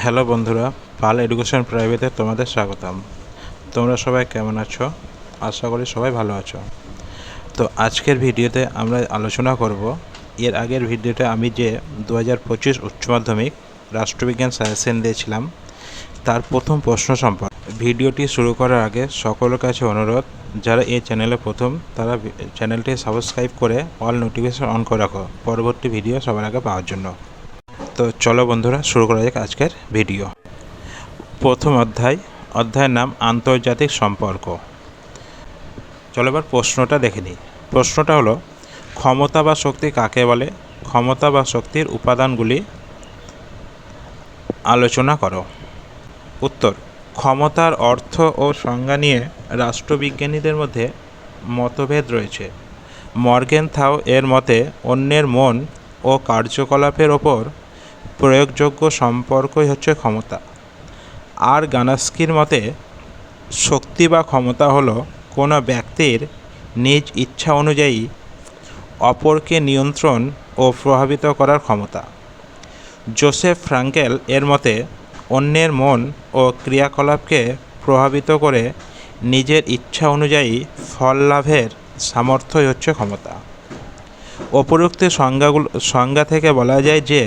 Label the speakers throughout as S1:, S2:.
S1: Hello বন্ধুরা, পাল education প্রাইভেটে তোমাদের স্বাগতম। তোমরা সবাই কেমন আছো? আশা করি সবাই ভালো আছো। তো আজকের ভিডিওতে আমরা আলোচনা করব এর আগের ভিডিওতে আমি যে 2025 উচ্চ মাধ্যমিক রাষ্ট্রবিজ্ঞান সাজেশন দিয়েছিলাম তার প্রথম প্রশ্ন সম্পর্কে। ভিডিওটি শুরু করার আগে সকলের কাছে অনুরোধ, যারা এই চ্যানেলে প্রথম তারা চ্যানেলটি সাবস্ক্রাইব করে অল নোটিফিকেশন অন করে রাখো পরবর্তী ভিডিও সবার আগে পাওয়ার জন্য। তো চলো বন্ধুরা, শুরু করা যাক আজকের ভিডিও। প্রথম অধ্যায়ের নাম আন্তর্জাতিক সম্পর্ক। চলো এবার প্রশ্নটা দেখে নিই। প্রশ্নটা হলো, ক্ষমতা বা শক্তি কাকে বলে? ক্ষমতা বা শক্তির উপাদানগুলি আলোচনা করো। উত্তর, ক্ষমতার অর্থ ও সংজ্ঞা নিয়ে রাষ্ট্রবিজ্ঞানীদের মধ্যে মতভেদ রয়েছে। মর্গেনথাউ এর মতে অন্যের মন ও কার্যকলাপের ওপর প্রয়োগযোগ্য সম্পর্কই হচ্ছে ক্ষমতা। আর গানাস্কির মতে শক্তি বা ক্ষমতা হলো কোনো ব্যক্তির নিজ ইচ্ছা অনুযায়ী অপরকে নিয়ন্ত্রণ ও প্রভাবিত করার ক্ষমতা। জোসেফ ফ্রাঙ্কেল এর মতে অন্যের মন ও ক্রিয়াকলাপকে প্রভাবিত করে নিজের ইচ্ছা অনুযায়ী ফল লাভের সামর্থ্যই হচ্ছে ক্ষমতা। উপরোক্ত সংজ্ঞা থেকে বলা যায় যে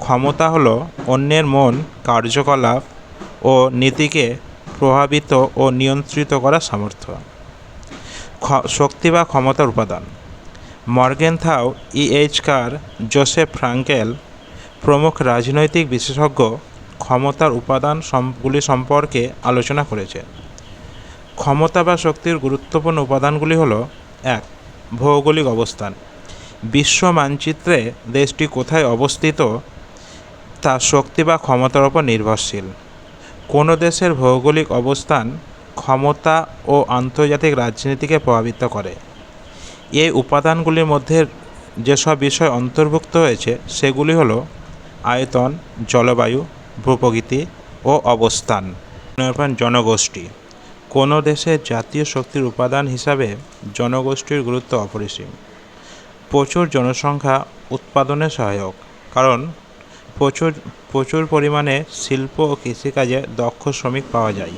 S1: ক্ষমতা হলো অন্যের মন, কার্যকলাপ ও নীতিকে প্রভাবিত ও নিয়ন্ত্রিত করার সামর্থ্য। শক্তি বা ক্ষমতার উপাদান। মর্গেনথাউ, E.H. কার, জোসেফ ফ্রাঙ্কেল প্রমুখ রাজনৈতিক বিশেষজ্ঞ ক্ষমতার উপাদানগুলি সম্পর্কে আলোচনা করেছে। ক্ষমতা বা শক্তির গুরুত্বপূর্ণ উপাদানগুলি হল: 1. ভৌগোলিক অবস্থান। বিশ্ব মানচিত্রে দেশটি কোথায় অবস্থিত তা শক্তি বা ক্ষমতার ওপর নির্ভরশীল। কোনো দেশের ভৌগোলিক অবস্থান ক্ষমতা ও আন্তর্জাতিক রাজনীতিকে প্রভাবিত করে। এই উপাদানগুলির মধ্যে যেসব বিষয় অন্তর্ভুক্ত হয়েছে সেগুলি হল আয়তন, জলবায়ু, ভূপ্রকৃতি ও অবস্থান। জনগোষ্ঠী। কোনো দেশের জাতীয় শক্তির উপাদান হিসাবে জনগোষ্ঠীর গুরুত্ব অপরিসীম। প্রচুর জনসংখ্যা উৎপাদনে সহায়ক, কারণ প্রচুর পরিমাণে শিল্প ও কৃষিকাজে দক্ষ শ্রমিক পাওয়া যায়,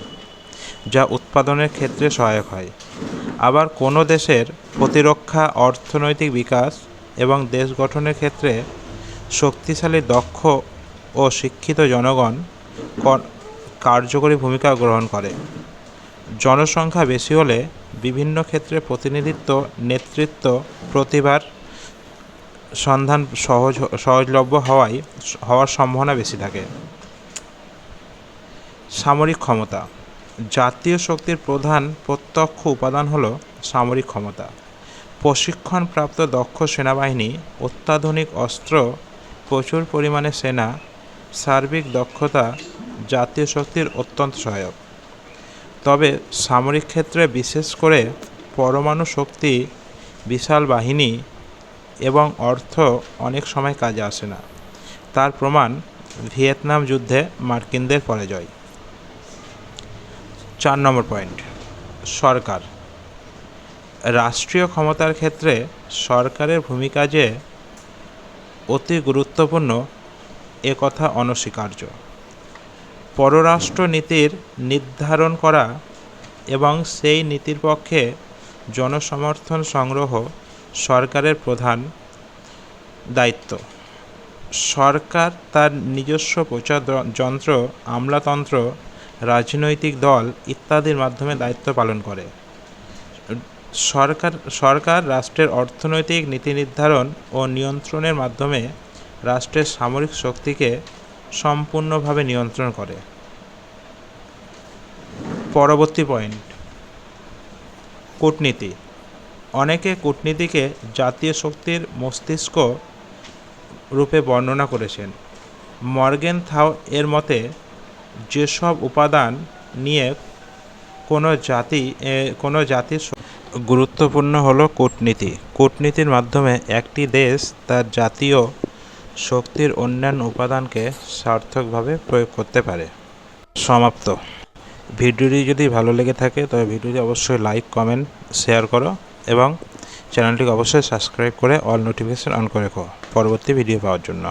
S1: যা উৎপাদনের ক্ষেত্রে সহায়ক হয়। আবার কোনো দেশের প্রতিরক্ষা, অর্থনৈতিক বিকাশ এবং দেশ গঠনের ক্ষেত্রে শক্তিশালী, দক্ষ ও শিক্ষিত জনগণ কার্যকরী ভূমিকা গ্রহণ করে। জনসংখ্যা বেশি হলে বিভিন্ন ক্ষেত্রে প্রতিনিধিত্ব, নেতৃত্ব, প্রতিভার সন্ধান সহজলভ্য হওয়ার সম্ভাবনা বেশি থাকে। সামরিক ক্ষমতা। জাতীয় শক্তির প্রধান প্রত্যক্ষ উপাদান হল সামরিক ক্ষমতা। প্রশিক্ষণপ্রাপ্ত দক্ষ সেনাবাহিনী, অত্যাধুনিক অস্ত্র, প্রচুর পরিমাণে সেনা, সার্বিক দক্ষতা জাতীয় শক্তির অত্যন্ত সহায়ক। তবে সামরিক ক্ষেত্রে, বিশেষ করে পরমাণু শক্তি, বিশাল বাহিনী এবং অর্থ অনেক সময় কাজে আসে না। তার প্রমাণ ভিয়েতনাম যুদ্ধে মার্কিনদের পরাজয়। 4 নম্বর পয়েন্ট, সরকার। রাষ্ট্রীয় ক্ষমতার ক্ষেত্রে সরকারের ভূমিকা যে অতি গুরুত্বপূর্ণ এ কথা অনস্বীকার্য। পররাষ্ট্র নীতির নির্ধারণ করা এবং সেই নীতির পক্ষে জনসমর্থন সংগ্রহ সরকারের প্রধান দায়িত্ব। সরকার তার নিজস্ব প্রচার যন্ত্র, আমলাতন্ত্র, রাজনৈতিক দল ইত্যাদির মাধ্যমে দায়িত্ব পালন করে। সরকার রাষ্ট্রের অর্থনৈতিক নীতি নির্ধারণ ও নিয়ন্ত্রণের মাধ্যমে রাষ্ট্রের সামরিক শক্তিকে সম্পূর্ণভাবে নিয়ন্ত্রণ করে। পরবর্তী পয়েন্ট, কূটনীতি। অনেকে কূটনীতিকে জাতীয় শক্তির মস্তিষ্ক রূপে বর্ণনা করেছেন। মর্গেনথাউ এর মতে যেসব উপাদান নিয়ে কোনো জাতির গুরুত্বপূর্ণ হলো কূটনীতি। কূটনীতির মাধ্যমে একটি দেশ তার জাতীয় শক্তির অন্যান্য উপাদানকে সার্থকভাবে প্রয়োগ করতে পারে। সমাপ্ত। ভিডিওটি যদি ভালো লেগে থাকে তবে ভিডিওটি অবশ্যই লাইক, কমেন্ট, শেয়ার করো এবং চ্যানেলটিকে অবশ্যই সাবস্ক্রাইব করে অল নোটিফিকেশন অন করে রাখো পরবর্তী ভিডিও পাওয়ার জন্য।